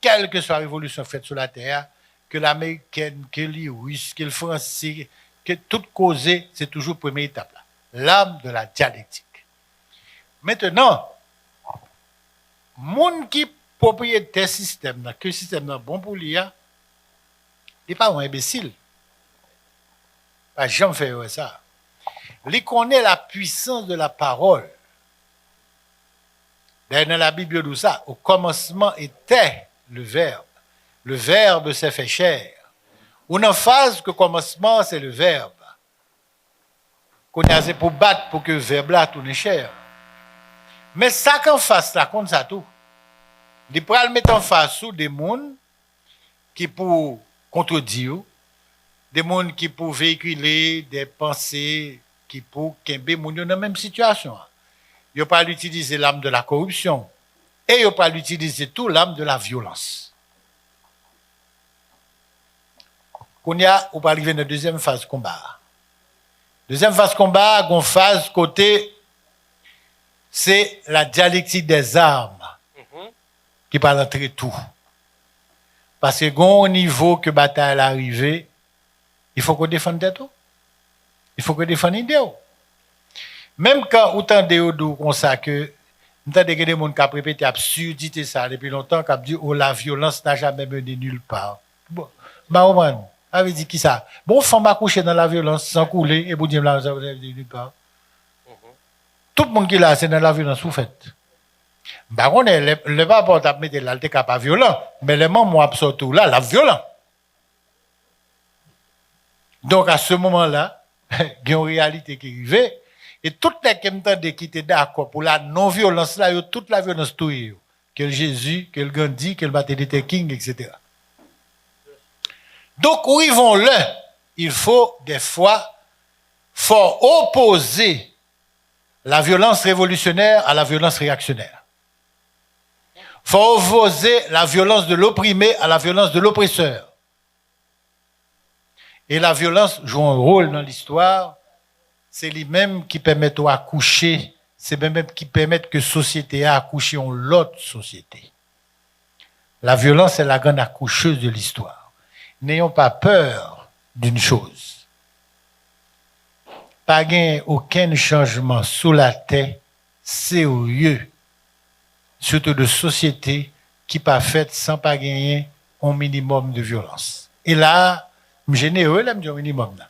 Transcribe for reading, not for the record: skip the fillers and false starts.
quelle que soit la révolution faite sur la terre, que l'américaine, que les russes, que le français, que toute causée, c'est toujours la première étape là. L'âme de la dialectique. Maintenant, monde qui propriétaire système là, que le système là bon pour lui, il n'est pas un imbécile. Pas jamais fait ça. Il connaît la puissance de la parole. Dans la Bible, tout ça, au commencement était le Verbe. Le Verbe s'est fait chair. Ou en phase que commencement, c'est le Verbe. Qu'on a assez pour battre pour que le Verbe là tourne chair. Mais ça qu'en face là, comme ça tout. Il pourra le mettre en face sous des mondes qui pour contredire, des mondes qui pour véhiculer des pensées qui pour qu'embé moun dans la même situation. Il pas l'utiliser l'âme de la corruption et il pas l'utiliser tout l'âme de la violence. Qu'on y a, on va arriver dans la deuxième phase combat. Deuxième phase combat, une phase côté, c'est la dialectique des armes qui va rentrer tout. Parce que au niveau que bataille est arrivée, il faut qu'on défende tout. Il faut qu'on défende l'idée. Même quand autant de gens comme ça que nous avons des gens qui ont répété absurdité ça depuis longtemps, qui ont dit oh la violence n'a jamais mené nulle part. Bon, on avait dit qui ça? Bon, femme a couché dans la violence sans couler et vous dites là ça mené nulle part. Tout le monde qui est là c'est dans la violence vous faites. Bah on est le pas portable mettre là t'es pas violent, mais les membres absolu là la violent. Donc à ce moment-là, il y a une réalité qui arrive. Et toutes les qui m'entendent qui étaient d'accord pour la non-violence, là, toute la violence, tout que le Jésus, que le Gandhi, que le Martin Luther King, etc. Donc, où ils vont là, il faut des fois opposer la violence révolutionnaire à la violence réactionnaire. Il faut opposer la violence de l'opprimé à la violence de l'oppresseur. Et la violence joue un rôle dans l'histoire. C'est lui-même qui permet d'accoucher, c'est même qui permet que la société a accouché en l'autre société. La violence est la grande accoucheuse de l'histoire. N'ayons pas peur d'une chose. Pas aucun changement sous la terre sérieux, surtout de société qui pas faite sans pas gagner un minimum de violence. Et là, je suis généreux, là, je dis un minimum. Là.